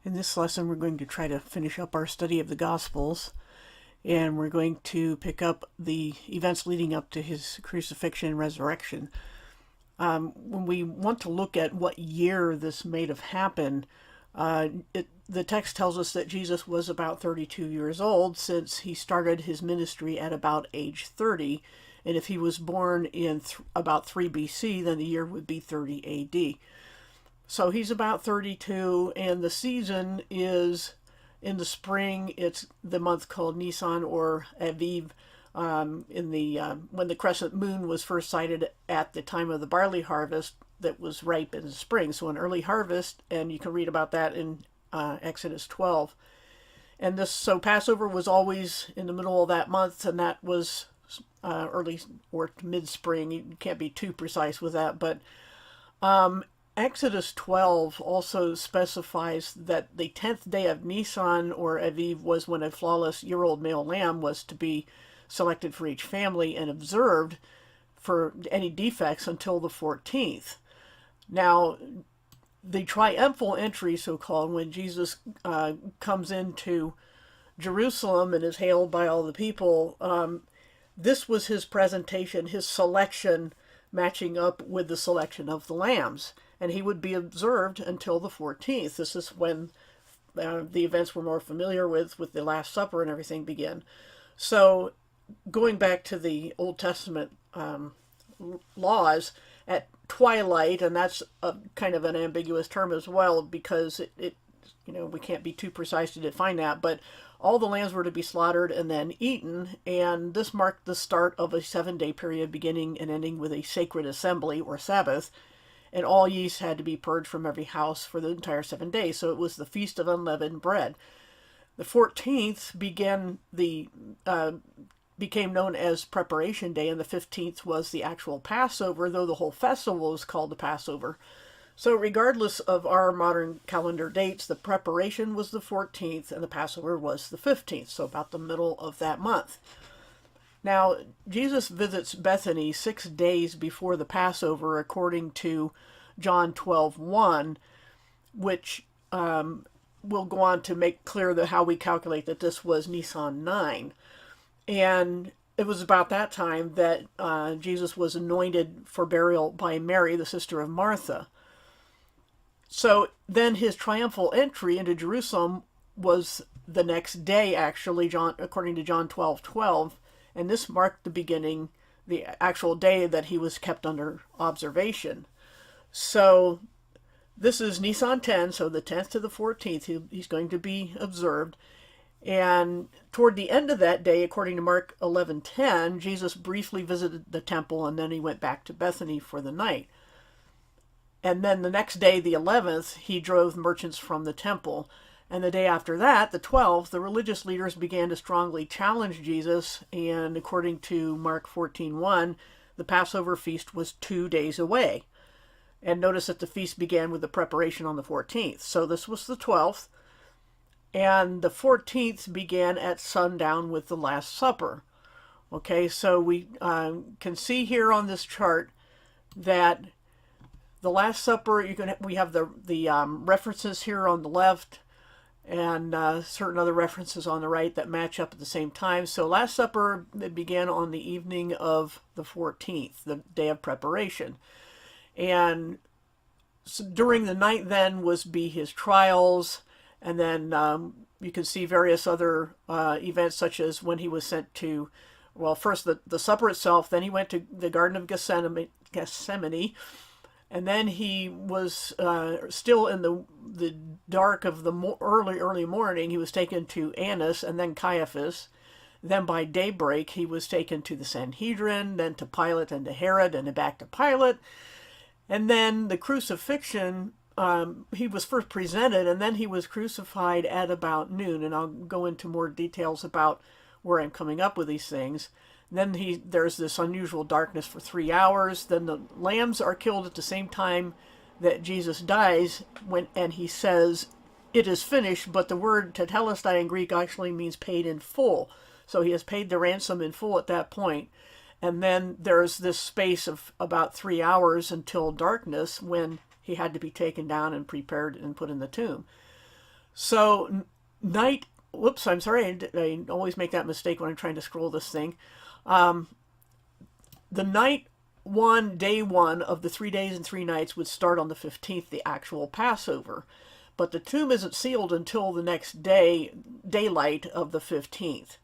In this lesson, we're going to try to finish up our study of the Gospels, and we're going to pick up the events leading up to his crucifixion and resurrection. When we want to look at what year this may have happened, the text tells us that Jesus was about 32 years old, since he started his ministry at about age 30. And if he was born in about 3 BC, then the year would be 30 AD. So he's about 32, and the season is in the spring. It's the month called Nisan or Aviv, when the crescent moon was first sighted at the time of the barley harvest that was ripe in the spring. So an early harvest, and you can read about that in Exodus 12. And so Passover was always in the middle of that month, and that was early or mid-spring. You can't be too precise with that, but Exodus 12 also specifies that the 10th day of Nisan or Aviv was when a flawless year-old male lamb was to be selected for each family and observed for any defects until the 14th. Now, the triumphal entry, so-called, when Jesus comes into Jerusalem and is hailed by all the people, this was his presentation, his selection matching up with the selection of the lambs. And he would be observed until the 14th. This is when the events we're more familiar with the Last Supper and everything begin. So going back to the Old Testament laws, at twilight, and that's a kind of an ambiguous term as well, because we can't be too precise to define that, but all the lambs were to be slaughtered and then eaten, and this marked the start of a 7-day period beginning and ending with a sacred assembly or Sabbath, and all yeast had to be purged from every house for the entire 7 days. So it was the Feast of Unleavened Bread. The 14th became known as Preparation Day, and the 15th was the actual Passover, though the whole festival was called the Passover. So regardless of our modern calendar dates, the preparation was the 14th and the Passover was the 15th, so about the middle of that month. Now, Jesus visits Bethany 6 days before the Passover, according to John 12:1, which will go on to make clear how we calculate that this was Nisan 9. And it was about that time that Jesus was anointed for burial by Mary, the sister of Martha. So then his triumphal entry into Jerusalem was the next day, actually, according to John 12:12. And this marked the beginning, the actual day that he was kept under observation. So this is Nisan 10, so the 10th to the 14th, he's going to be observed. And toward the end of that day, according to Mark 11:10, Jesus briefly visited the temple, and then he went back to Bethany for the night. And then the next day, the 11th, he drove merchants from the temple. And the day after that, the 12th, the religious leaders began to strongly challenge Jesus. And according to Mark 14:1, the Passover feast was 2 days away. And notice that the feast began with the preparation on the 14th. So this was the 12th. And the 14th began at sundown with the Last Supper. Okay, so we can see here on this chart that the Last Supper, we have the references here on the left, and certain other references on the right that match up at the same time. So Last Supper, it began on the evening of the 14th, the day of preparation. And so during the night then be his trials, and then you can see various other events, such as when he was sent to, well, first the supper itself, then he went to the Garden of Gethsemane, and then he was still in the dark of the early morning. He was taken to Annas and then Caiaphas. Then by daybreak, he was taken to the Sanhedrin, then to Pilate and to Herod, and then back to Pilate. And then the crucifixion, he was first presented, and then he was crucified at about noon. And I'll go into more details about where I'm coming up with these things. Then there's this unusual darkness for 3 hours. Then the lambs are killed at the same time that Jesus dies, and he says, "It is finished," but the word tetelestai in Greek actually means paid in full. So he has paid the ransom in full at that point. And then there's this space of about 3 hours until darkness, when he had to be taken down and prepared and put in the tomb. So night, whoops, I'm sorry, I always make that mistake when I'm trying to scroll this thing. The night one, day one of the 3 days and 3 nights would start on the 15th, the actual Passover. But the tomb isn't sealed until the next day, daylight of the 15th.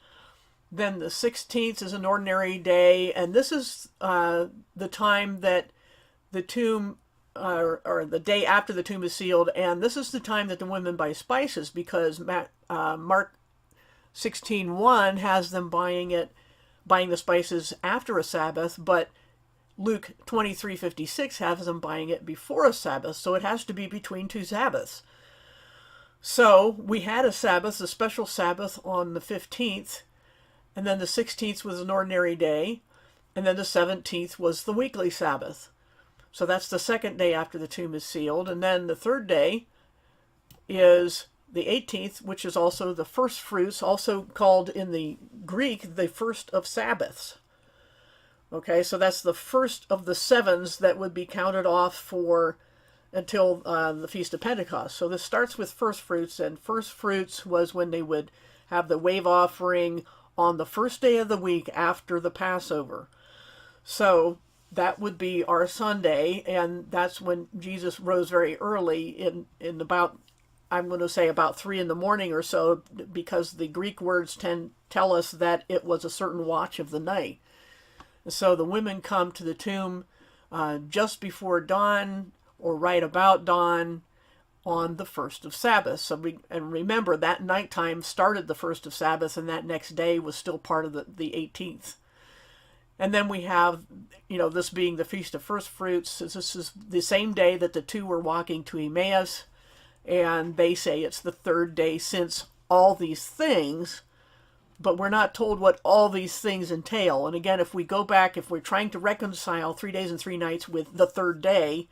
Then the 16th is an ordinary day, and this is the time that the tomb, or the day after the tomb is sealed, and this is the time that the women buy spices, because Mark 16:1 has them buying the spices after a Sabbath, but Luke 23:56 has them buying it before a Sabbath, so it has to be between two Sabbaths. So we had a Sabbath, a special Sabbath on the 15th, and then the 16th was an ordinary day, and then the 17th was the weekly Sabbath. So that's the second day after the tomb is sealed, and then the third day is the 18th, which is also the first fruits, also called in the Greek the first of Sabbaths. Okay, so that's the first of the sevens that would be counted off for until the Feast of Pentecost. So this starts with first fruits, and first fruits was when they would have the wave offering on the first day of the week after the Passover. So that would be our Sunday, and that's when Jesus rose very early in about, I'm going to say about 3 in the morning or so, because the Greek words tell us that it was a certain watch of the night. So the women come to the tomb just before dawn or right about dawn on the first of Sabbath. And remember, that nighttime started the first of Sabbath, and that next day was still part of the 18th. And then we have, this being the Feast of First Fruits. This is the same day that the two were walking to Emmaus, and they say it's the third day since all these things, but we're not told what all these things entail. And again, if we go back, if we're trying to reconcile 3 days and 3 nights with the third day,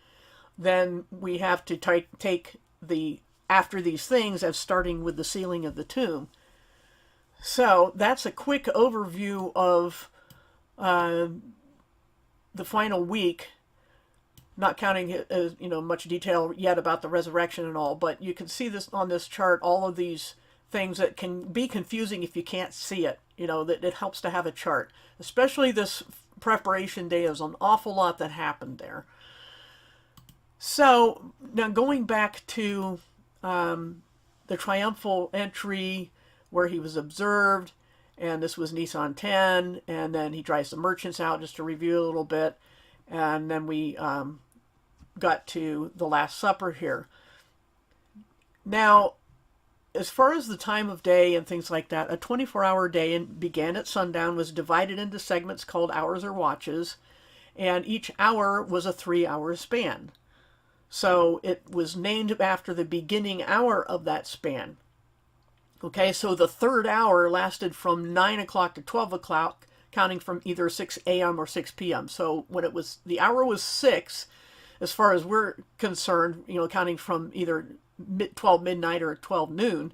then we have to take the after these things as starting with the sealing of the tomb. So that's a quick overview of the final week, not counting much detail yet about the resurrection and all, but you can see this on this chart, all of these things that can be confusing if you can't see it. That it helps to have a chart, especially this preparation day. There's an awful lot that happened there. So now going back to the triumphal entry where he was observed, and this was Nisan 10, and then he drives the merchants out, just to review a little bit, and then we got to the Last Supper here. Now, as far as the time of day and things like that, a 24-hour day began at sundown, was divided into segments called hours or watches, and each hour was a 3-hour span. So it was named after the beginning hour of that span. Okay, so the third hour lasted from 9 o'clock to 12 o'clock, counting from either 6 a.m. or 6 p.m. So when the hour was 6, as far as we're concerned, counting from either 12 midnight or 12 noon,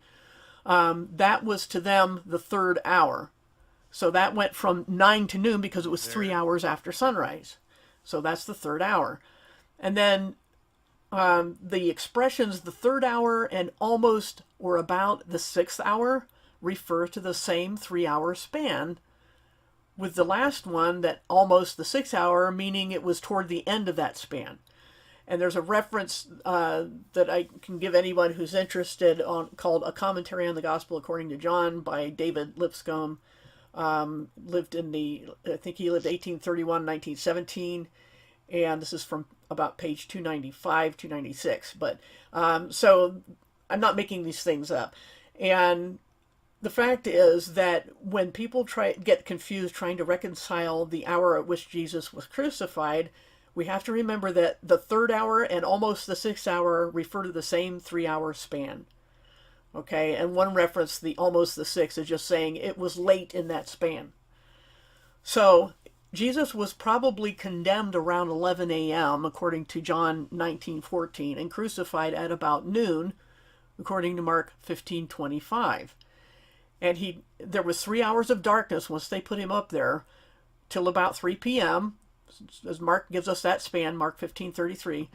that was to them the third hour. So that went from 9 to noon because it was 3 hours after sunrise. So that's the third hour. And then the expressions, the third hour and almost or about the 6th hour, refer to the same 3-hour span, with the last one, that almost the 6th hour, meaning it was toward the end of that span. And there's a reference that I can give anyone who's interested called A Commentary on the Gospel According to John by David Lipscomb. Lived I think he lived 1831, 1917. And this is from about page 295, 296. But so I'm not making these things up. And the fact is that when people get confused trying to reconcile the hour at which Jesus was crucified, we have to remember that the third hour and almost the 6th hour refer to the same 3-hour span. Okay, and one reference, the almost the 6th, is just saying it was late in that span. So Jesus was probably condemned around 11 a.m., according to John 19:14, and crucified at about noon, according to Mark 15:25. And there was 3 hours of darkness once they put him up there, till about 3 p.m., as Mark gives us that span, Mark 15:33.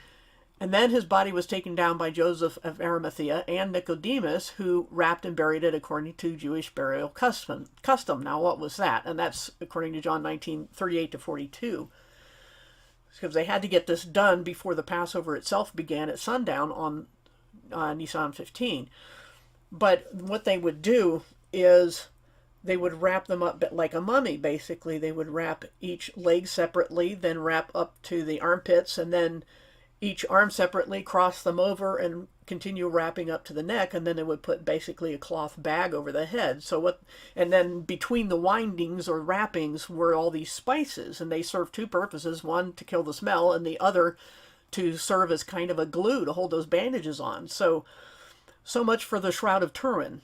And then his body was taken down by Joseph of Arimathea and Nicodemus, who wrapped and buried it according to Jewish burial custom. Now, what was that? And that's according to John 19:38 to 42. Because they had to get this done before the Passover itself began at sundown on Nisan 15. But what they would do is they would wrap them up like a mummy, basically. They would wrap each leg separately, then wrap up to the armpits, and then each arm separately, cross them over, and continue wrapping up to the neck, and then they would put basically a cloth bag over the head. And then between the windings or wrappings were all these spices, and they served two purposes: one to kill the smell, and the other to serve as kind of a glue to hold those bandages on. So much for the Shroud of Turin,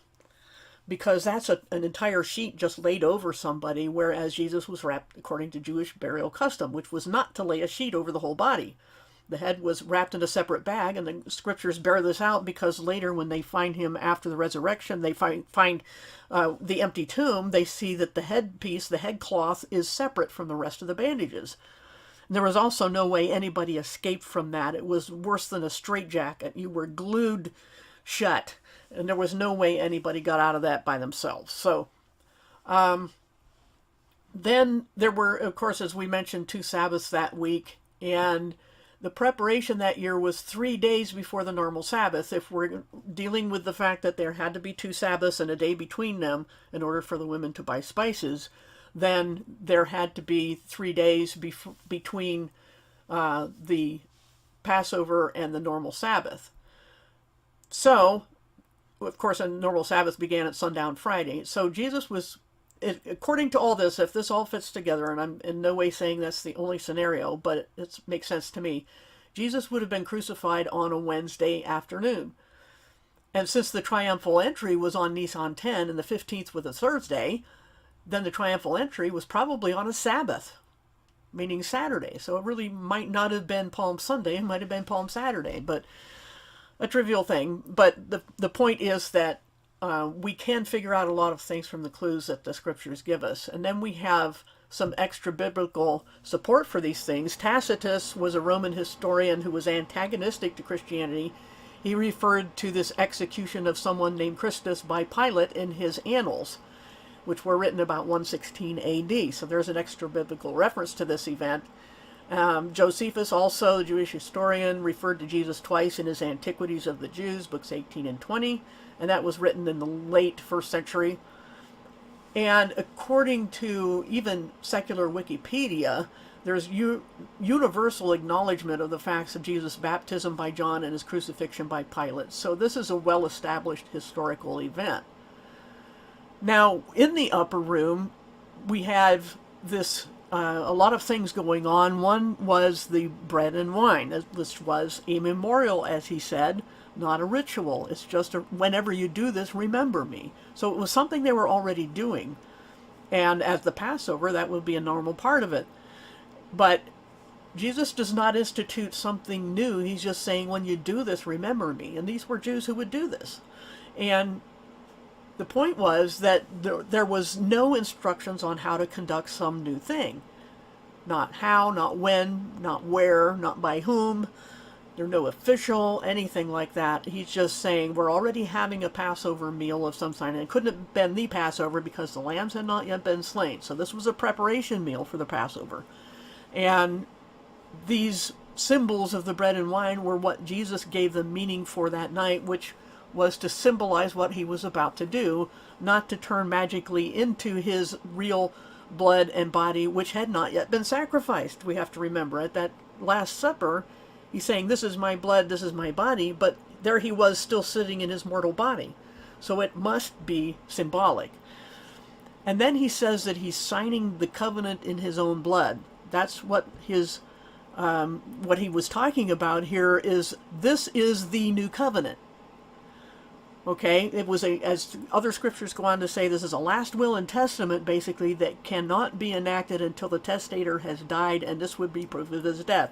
because that's an entire sheet just laid over somebody, whereas Jesus was wrapped according to Jewish burial custom, which was not to lay a sheet over the whole body. The head was wrapped in a separate bag, and the scriptures bear this out because later when they find him after the resurrection, they find the empty tomb, they see that the headpiece, the head cloth, is separate from the rest of the bandages. And there was also no way anybody escaped from that. It was worse than a straitjacket. You were glued shut, and there was no way anybody got out of that by themselves. So then there were, of course, as we mentioned, 2 Sabbaths that week, and the preparation that year was 3 days before the normal Sabbath. If we're dealing with the fact that there had to be 2 Sabbaths and a day between them in order for the women to buy spices, then there had to be 3 days between the Passover and the normal Sabbath. So, of course, a normal Sabbath began at sundown Friday. So Jesus was, according to all this, if this all fits together, and I'm in no way saying that's the only scenario, but it makes sense to me, Jesus would have been crucified on a Wednesday afternoon. And since the triumphal entry was on Nisan 10 and the 15th was a Thursday, then the triumphal entry was probably on a Sabbath, meaning Saturday. So it really might not have been Palm Sunday, it might have been Palm Saturday, but a trivial thing. But the point is that we can figure out a lot of things from the clues that the scriptures give us. And then we have some extra biblical support for these things. Tacitus was a Roman historian who was antagonistic to Christianity. He referred to this execution of someone named Christus by Pilate in his Annals, which were written about 116 AD. So there's an extra biblical reference to this event. Josephus, also the Jewish historian, referred to Jesus twice in his Antiquities of the Jews, books 18 and 20, and that was written in the late 1st century. And according to even secular Wikipedia, there's universal acknowledgement of the facts of Jesus' baptism by John and his crucifixion by Pilate. So this is a well-established historical event. Now, in the upper room, we have this a lot of things going on. One was the bread and wine. This was a memorial, as he said, not a ritual. It's just whenever you do this, remember me. So it was something they were already doing. And as the Passover, that would be a normal part of it. But Jesus does not institute something new. He's just saying, when you do this, remember me. And these were Jews who would do this. And the point was that there was no instructions on how to conduct some new thing. Not how, not when, not where, not by whom. There's no official, anything like that. He's just saying, we're already having a Passover meal of some kind. And it couldn't have been the Passover because the lambs had not yet been slain. So this was a preparation meal for the Passover. And these symbols of the bread and wine were what Jesus gave them meaning for that night, which was to symbolize what he was about to do, not to turn magically into his real blood and body, which had not yet been sacrificed. We have to remember, at that Last Supper, he's saying, this is my blood, this is my body, but there he was still sitting in his mortal body. So it must be symbolic. And then he says that he's signing the covenant in his own blood. That's what what he was talking about here is, this is the new covenant. Okay, it was as other scriptures go on to say, this is a last will and testament, basically, that cannot be enacted until the testator has died, and this would be proof of his death.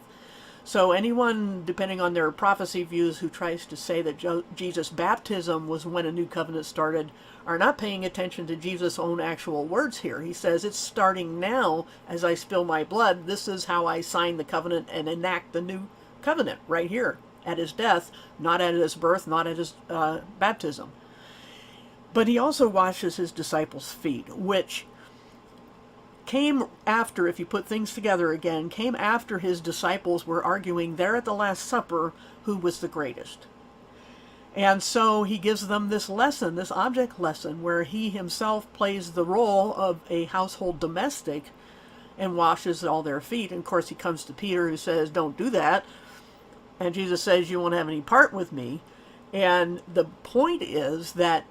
So anyone, depending on their prophecy views, who tries to say that Jesus' baptism was when a new covenant started, are not paying attention to Jesus' own actual words here. He says, it's starting now as I spill my blood. This is how I sign the covenant and enact the new covenant, right here. at his death, not at his birth, not at his baptism. But he also washes his disciples' feet, which came after, if you put things together again, came after his disciples were arguing there at the Last Supper who was the greatest. And so he gives them this lesson, this object lesson, where he himself plays the role of a household domestic and washes all their feet. And of course he comes to Peter, who says, don't do that. And Jesus says, you won't have any part with me. And the point is that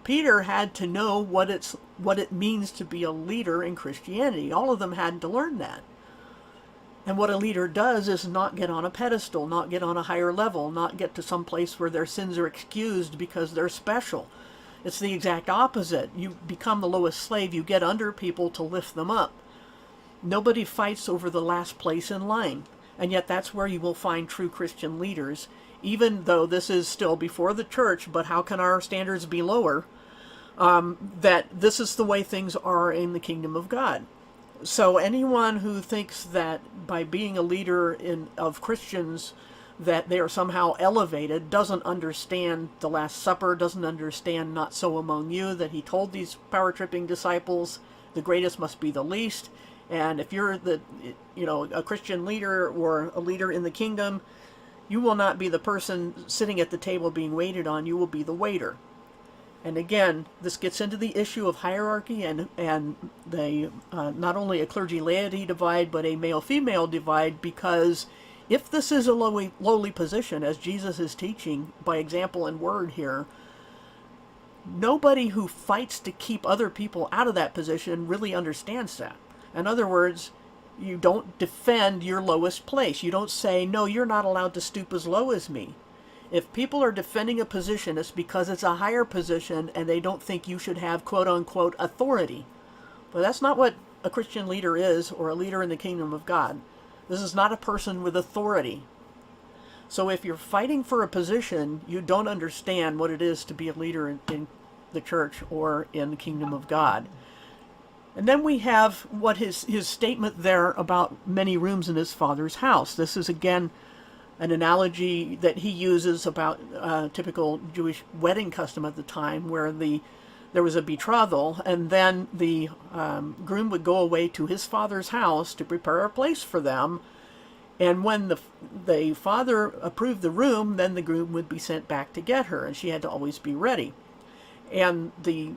Peter had to know what it means to be a leader in Christianity. All of them had to learn that. And what a leader does is not get on a pedestal, not get on a higher level, not get to some place where their sins are excused because they're special. It's the exact opposite. You become the lowest slave. You get under people to lift them up. Nobody fights over the last place in line. And yet that's where you will find true Christian leaders, even though this is still before the church, but how can our standards be lower? That this is the way things are in the kingdom of God. So anyone who thinks that by being a leader of Christians that they are somehow elevated doesn't understand the Last Supper, doesn't understand not so among you, that he told these power-tripping disciples, the greatest must be the least. And if you're a Christian leader or a leader in the kingdom, you will not be the person sitting at the table being waited on, you will be the waiter. And again, this gets into the issue of hierarchy and the not only a clergy-laity divide, but a male-female divide, because if this is a lowly position, as Jesus is teaching by example and word here, nobody who fights to keep other people out of that position really understands that. In other words, you don't defend your lowest place. You don't say, no, you're not allowed to stoop as low as me. If people are defending a position, it's because it's a higher position and they don't think you should have quote-unquote authority. But that's not what a Christian leader is, or a leader in the kingdom of God. This is not a person with authority. So if you're fighting for a position, you don't understand what it is to be a leader in the church or in the kingdom of God. And then we have what his statement there about many rooms in his Father's house. This is again an analogy that he uses about typical Jewish wedding custom at the time, where there was a betrothal, and then the groom would go away to his father's house to prepare a place for them. And when the father approved the room, then the groom would be sent back to get her, and she had to always be ready. And the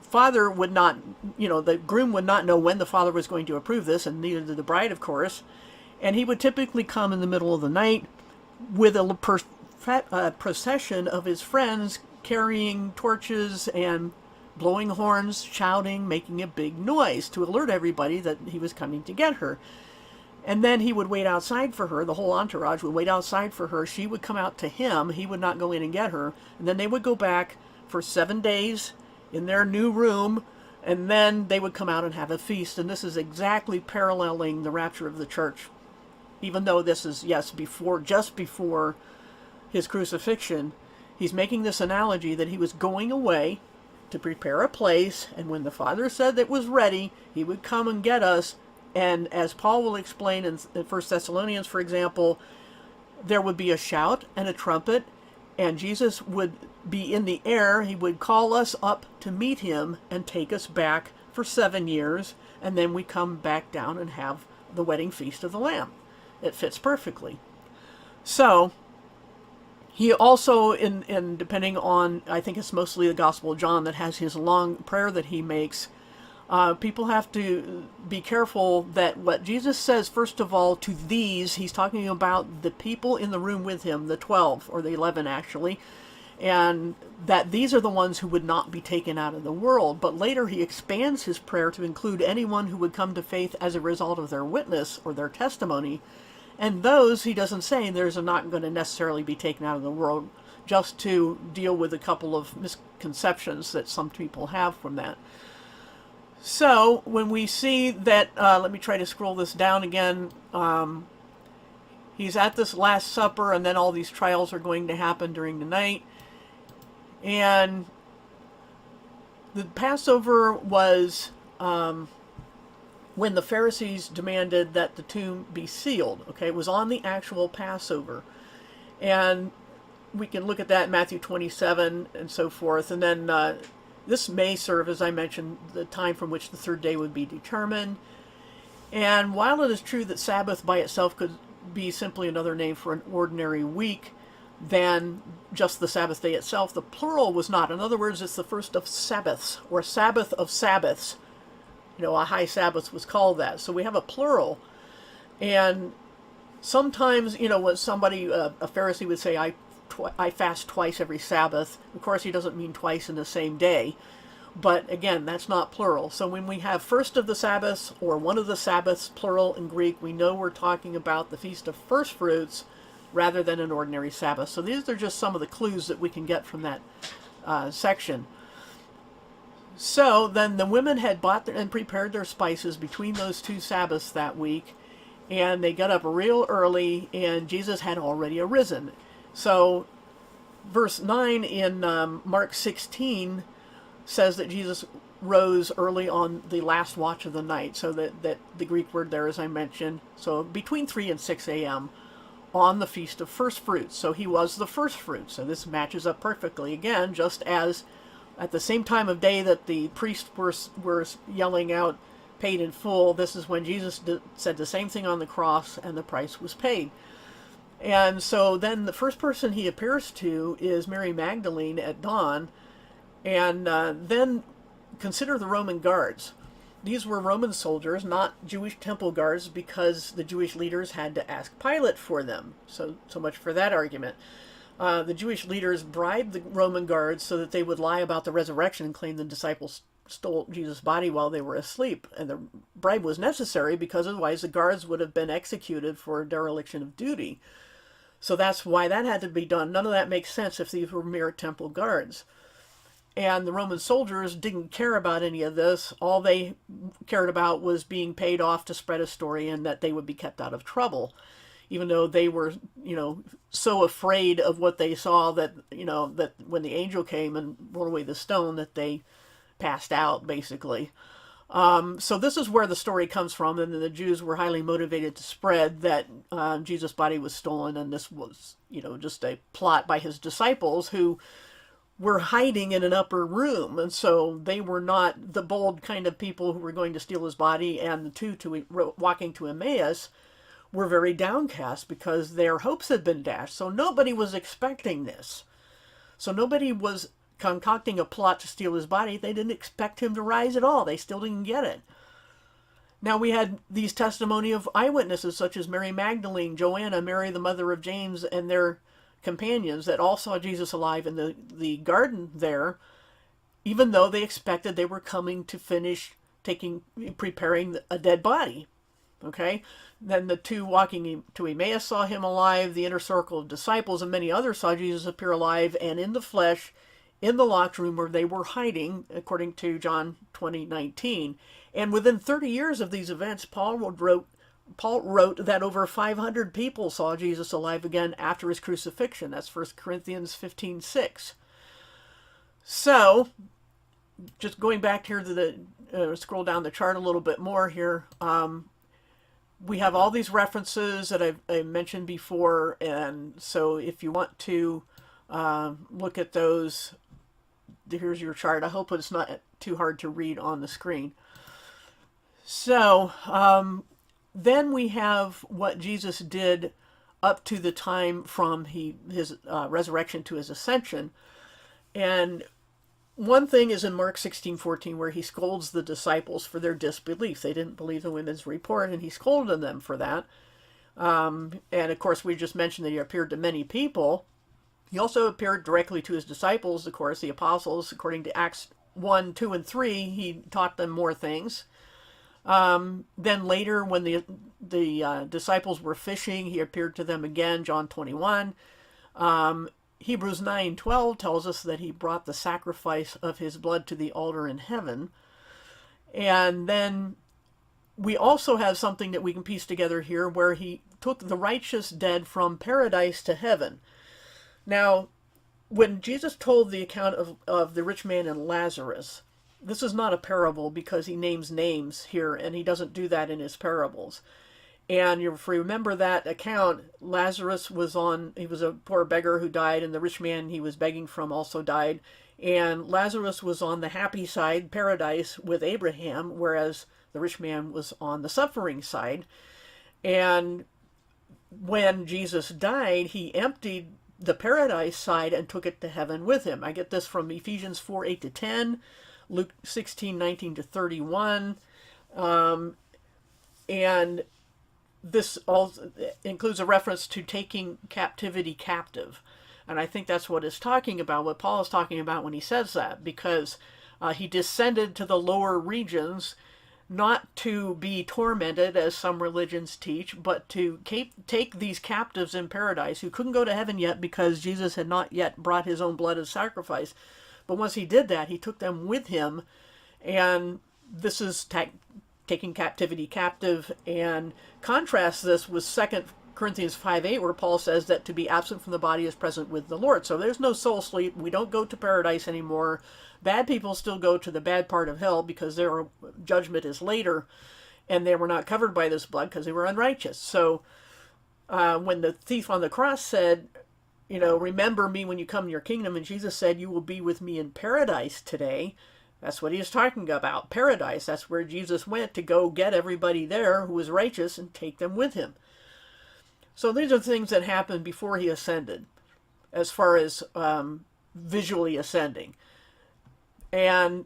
father would not, the groom would not know when the father was going to approve this, and neither did the bride, of course. And he would typically come in the middle of the night with a procession of his friends carrying torches and blowing horns, shouting, making a big noise to alert everybody that he was coming to get her. And then he would wait outside for her. The whole entourage would wait outside for her. She would come out to him. He would not go in and get her. And then they would go back for 7 days in their new room, and then they would come out and have a feast. And this is exactly paralleling the rapture of the church. Even though this is, yes, just before his crucifixion, he's making this analogy that he was going away to prepare a place, and when the Father said that it was ready, he would come and get us. And as Paul will explain in 1 Thessalonians, for example, there would be a shout and a trumpet, and Jesus would be in the air. He would call us up to meet him and take us back for 7 years, and then we come back down and have the wedding feast of the Lamb. It fits perfectly. So he also, in depending on, I think it's mostly the Gospel of John that has his long prayer that he makes, people have to be careful that what Jesus says, first of all, to these, he's talking about the people in the room with him, the 12, or the 11 actually, and that these are the ones who would not be taken out of the world. But later he expands his prayer to include anyone who would come to faith as a result of their witness or their testimony. And those, he doesn't say, there's not going to necessarily be taken out of the world, just to deal with a couple of misconceptions that some people have from that. So when we see that, let me try to scroll this down again. He's at this Last Supper, and then all these trials are going to happen during the night. And the Passover was when the Pharisees demanded that the tomb be sealed. Okay, it was on the actual Passover. And we can look at that in Matthew 27 and so forth. And then this may serve, as I mentioned, the time from which the third day would be determined. And while it is true that Sabbath by itself could be simply another name for an ordinary week than just the Sabbath day itself, the plural was not. In other words, it's the first of Sabbaths, or Sabbath of Sabbaths. A high Sabbath was called that. So we have a plural. And sometimes, when somebody, a Pharisee would say, I fast twice every Sabbath. Of course, he doesn't mean twice in the same day. But again, that's not plural. So when we have first of the Sabbaths or one of the Sabbaths, plural in Greek, we know we're talking about the Feast of First Fruits rather than an ordinary Sabbath. So these are just some of the clues that we can get from that section. So then the women had bought and prepared their spices between those two Sabbaths that week, and they got up real early, and Jesus had already arisen. So verse 9 in Mark 16 says that Jesus rose early on the last watch of the night. So that the Greek word there, as I mentioned, so between 3 and 6 a.m. on the Feast of First Fruits. So he was the first fruit. So this matches up perfectly. Again, just as at the same time of day that the priests were yelling out, paid in full, this is when Jesus said the same thing on the cross, and the price was paid. And so then the first person he appears to is Mary Magdalene at dawn. And then consider the Roman guards. These were Roman soldiers, not Jewish temple guards, because the Jewish leaders had to ask Pilate for them. So much for that argument. The Jewish leaders bribed the Roman guards so that they would lie about the resurrection and claim the disciples stole Jesus' body while they were asleep. And the bribe was necessary because otherwise the guards would have been executed for dereliction of duty. So that's why that had to be done. None of that makes sense if these were mere temple guards. And the Roman soldiers didn't care about any of this. All they cared about was being paid off to spread a story and that they would be kept out of trouble. Even though they were, so afraid of what they saw that, that when the angel came and rolled away the stone, that they passed out, basically. So this is where the story comes from, and the Jews were highly motivated to spread that Jesus' body was stolen, and this was, just a plot by his disciples who were hiding in an upper room, and so they were not the bold kind of people who were going to steal his body, and the two walking to Emmaus were very downcast because their hopes had been dashed. So nobody was expecting this. So nobody was concocting a plot to steal his body. They didn't expect him to rise at all. They still didn't get it. Now we had these testimony of eyewitnesses such as Mary Magdalene, Joanna, Mary the mother of James, and their companions that all saw Jesus alive in the garden there, even though they expected they were coming to finish preparing a dead body. Okay? Then the two walking to Emmaus saw him alive. The inner circle of disciples and many others saw Jesus appear alive and in the flesh in the locked room where they were hiding, according to John 20:19. And within 30 years of these events, Paul wrote that over 500 people saw Jesus alive again after his crucifixion. That's 1 Corinthians 15:6. So, just going back here to the, scroll down the chart a little bit more here, we have all these references that I mentioned before, and so if you want to look at those, here's your chart. I hope it's not too hard to read on the screen. So, then we have what Jesus did up to the time from his resurrection to his ascension. And one thing is in Mark 16:14, where he scolds the disciples for their disbelief. They didn't believe the women's report, and he scolded them for that. And of course, we just mentioned that he appeared to many people. He also appeared directly to his disciples, of course, the apostles. According to Acts 1, 2, and 3, he taught them more things. Then later, when the disciples were fishing, he appeared to them again, John 21. Hebrews 9:12 tells us that he brought the sacrifice of his blood to the altar in heaven. And then we also have something that we can piece together here where he took the righteous dead from paradise to heaven. Now, when Jesus told the account of the rich man and Lazarus, this is not a parable because he names names here, and he doesn't do that in his parables. And if you remember that account, Lazarus was on, he was a poor beggar who died, and the rich man he was begging from also died. And Lazarus was on the happy side, paradise, with Abraham, whereas the rich man was on the suffering side. And when Jesus died, he emptied the paradise side and took it to heaven with him. I get this from Ephesians 4, 8 to 10, Luke 16, 19 to 31. And this also includes a reference to taking captivity captive. And I think that's what it's talking about, what Paul is talking about when he says that, because he descended to the lower regions not to be tormented, as some religions teach, but to take these captives in paradise who couldn't go to heaven yet because Jesus had not yet brought his own blood as sacrifice. But once he did that, he took them with him, and this is taking captivity captive, and contrast this with 2 Corinthians 5:8, where Paul says that to be absent from the body is present with the Lord. So there's no soul sleep. We don't go to paradise anymore. Bad people still go to the bad part of hell because their judgment is later, and they were not covered by this blood because they were unrighteous. So when the thief on the cross said, remember me when you come to your kingdom, and Jesus said, you will be with me in paradise today, that's what he is talking about. Paradise, that's where Jesus went to go get everybody there who was righteous and take them with him. So these are things that happened before he ascended, as far as visually ascending. And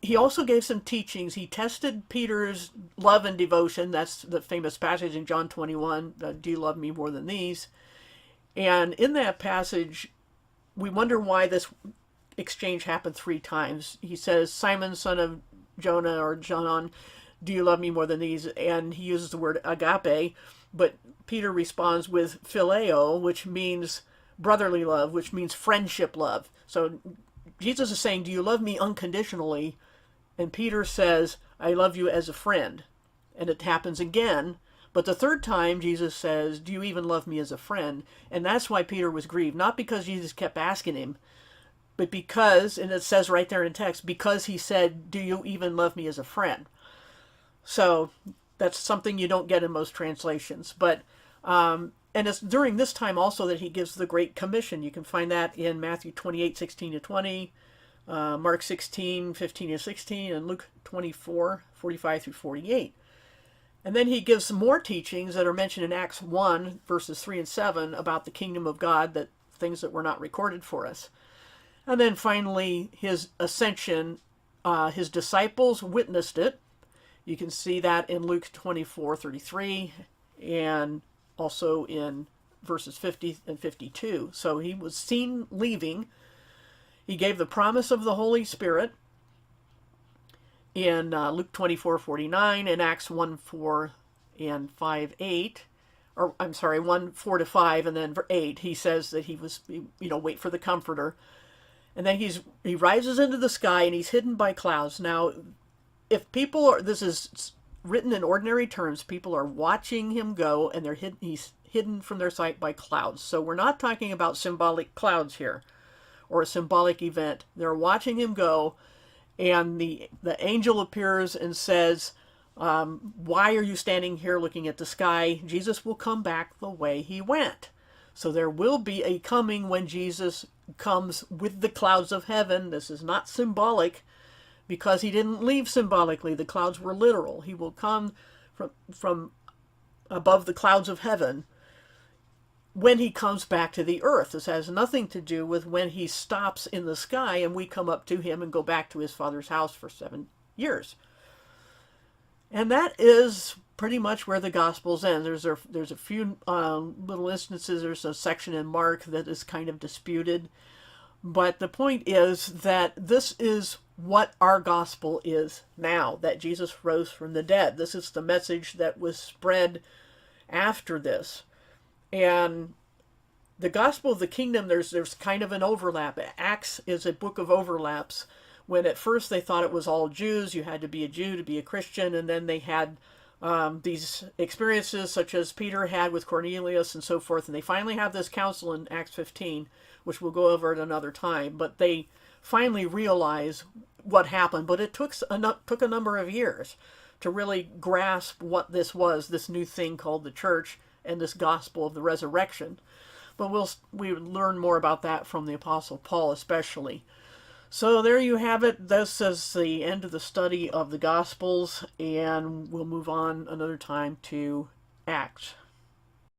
he also gave some teachings. He tested Peter's love and devotion. That's the famous passage in John 21, do you love me more than these? And in that passage, we wonder why this exchange happened 3 times. He says, Simon, son of Jonah, or John, do you love me more than these? And he uses the word agape, but Peter responds with phileo, which means brotherly love, which means friendship love. So Jesus is saying, do you love me unconditionally? And Peter says, I love you as a friend. And it happens again. But the 3rd time, Jesus says, do you even love me as a friend? And that's why Peter was grieved. Not because Jesus kept asking him, but because, and it says right there in text, because he said, do you even love me as a friend? So that's something you don't get in most translations. But and it's during this time also that he gives the Great Commission. You can find that in Matthew 28, 16 to 20, Mark 16, 15 to 16, and Luke 24, 45 through 48. And then he gives some more teachings that are mentioned in Acts 1, verses 3 and 7, about the kingdom of God, that things that were not recorded for us. And then finally, his ascension, his disciples witnessed it. You can see that in Luke 24, 33, and also in verses 50 and 52. So he was seen leaving. He gave the promise of the Holy Spirit in Luke 24, 49, and Acts 1, 4 and 5, 8. Or, I'm sorry, 1, 4 to 5, and then 8. He says that he was, wait for the Comforter. And then he rises into the sky, and he's hidden by clouds. Now, if people are, this is written in ordinary terms, people are watching him go, and he's hidden from their sight by clouds. So we're not talking about symbolic clouds here, or a symbolic event. They're watching him go, and the angel appears and says, why are you standing here looking at the sky? Jesus will come back the way he went. So there will be a coming when Jesus comes with the clouds of heaven. This is not symbolic, because he didn't leave symbolically. The clouds were literal. He will come from above the clouds of heaven when he comes back to the earth. This has nothing to do with when he stops in the sky and we come up to him and go back to his Father's house for 7 years. And that is pretty much where the Gospels end. There's a few little instances. There's a section in Mark that is kind of disputed. But the point is that this is what our gospel is now, that Jesus rose from the dead. This is the message that was spread after this. And the gospel of the kingdom, there's kind of an overlap. Acts is a book of overlaps. When at first they thought it was all Jews, you had to be a Jew to be a Christian, and then they had these experiences such as Peter had with Cornelius and so forth, and they finally have this council in Acts 15, which we'll go over at another time, but they finally realize what happened, but it took a number of years. to really grasp what this was, this new thing called the church, and this gospel of the resurrection. But we learn more about that from the Apostle Paul especially. So there you have it. This is the end of the study of the Gospels, and we'll move on another time to Acts.